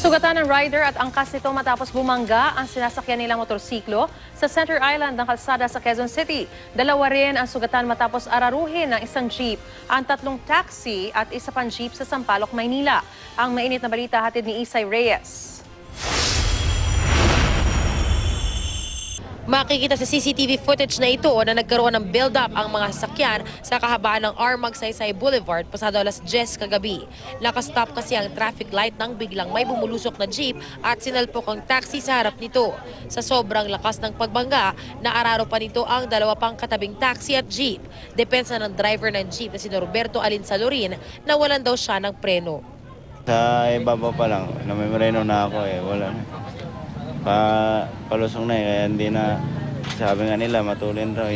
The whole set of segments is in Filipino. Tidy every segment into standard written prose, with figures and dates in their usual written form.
Sugatan ng rider at angkas nito matapos bumangga ang sinasakyan nilang motorsiklo sa Center Island ng kalsada sa Quezon City. Dalawa rin ang sugatan matapos araruhin ng isang jeep, ang 3 taxi at isa pang jeep sa Sampaloc, Maynila. Ang mainit na balita hatid ni Isay Reyes. Makikita sa CCTV footage na ito na nagkaroon ng build-up ang mga sasakyan sa kahabaan ng R. Magsaysay Boulevard pasado alas 10 kagabi. Nakastop kasi ang traffic light nang biglang may bumulusok na jeep at sinalpok ang taxi sa harap nito. Sa sobrang lakas ng pagbangga, naararo pa nito ang dalawa pang katabing taxi at jeep. Depensa ng driver ng jeep na si Norberto Alinsalorin na walan daw siya ng preno. Sa ibaba pa lang, namimreno na ako wala na. Palusong na kaya hindi na, sabi nga nila matulin raw,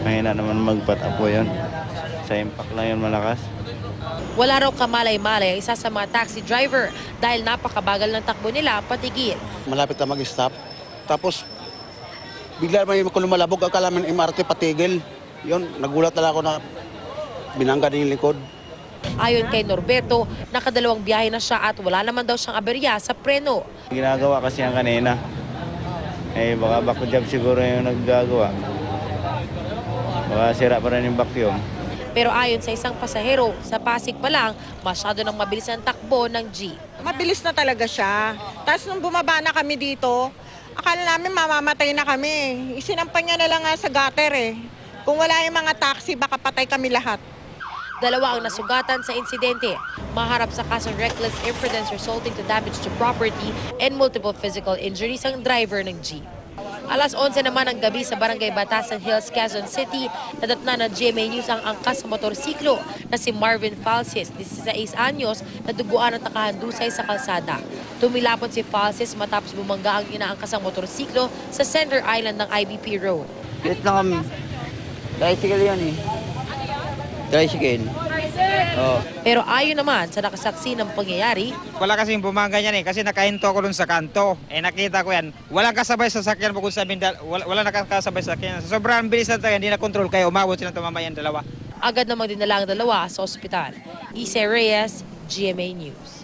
mahina naman magpatapo yun. Sa impact lang yun malakas. Wala raw kamalay-malay ang isa sa mga taxi driver dahil napakabagal ng takbo nila patigil. Malapit na mag-stop. Tapos bigla may lumalabog, akala man MRT patigil. Yun, nagulat na ako na binangga din yung likod. Ayon kay Norberto, nakadalawang biyahe na siya at wala naman daw siyang aberya sa preno. Ginagawa kasi yan kanina. Baka back job siguro yung naggagawa. Baka sira pa rin yung vacuum. Pero ayon sa isang pasahero, sa Pasig pa lang, masyado nang mabilis ang takbo ng jeep. Mabilis na talaga siya. Tapos nung bumaba na kami dito, akala namin mamamatay na kami. Isinampan niya na lang nga sa gutter . Kung wala yung mga taxi, baka patay kami lahat. Dalawa ang nasugatan sa insidente. Maharap sa kasong reckless imprudence resulting to damage to property and multiple physical injuries ang driver ng jeep. Alas 11 naman ng gabi sa Barangay Batasan Hills, Quezon City, nadatna ng GMA News ang angkas sa motorsiklo na si Marvin Falces, 16 anyos, na duguan at nakahandusay sa kalsada. Tumilapon si Falces matapos bumangga ang inaangkas ang motorsiklo sa Center Island ng IBP Road. Wait lang kami. Tricycle yan Tricycle. Oh. Pero ayon naman sa nakasaksi ng pangyayari, wala kasing bumangga niyan kasi nakahinto ako dun sa kanto. Nakita ko yan. Walang kasabay sa sakyan po kung sabihin, wala nakakasabay sa sakyan. Sobrang bilis na tayo, hindi na control kaya umabot silang tumama yan dalawa. agad namang dinala ang dalawa sa ospital. Isay Reyes, GMA News.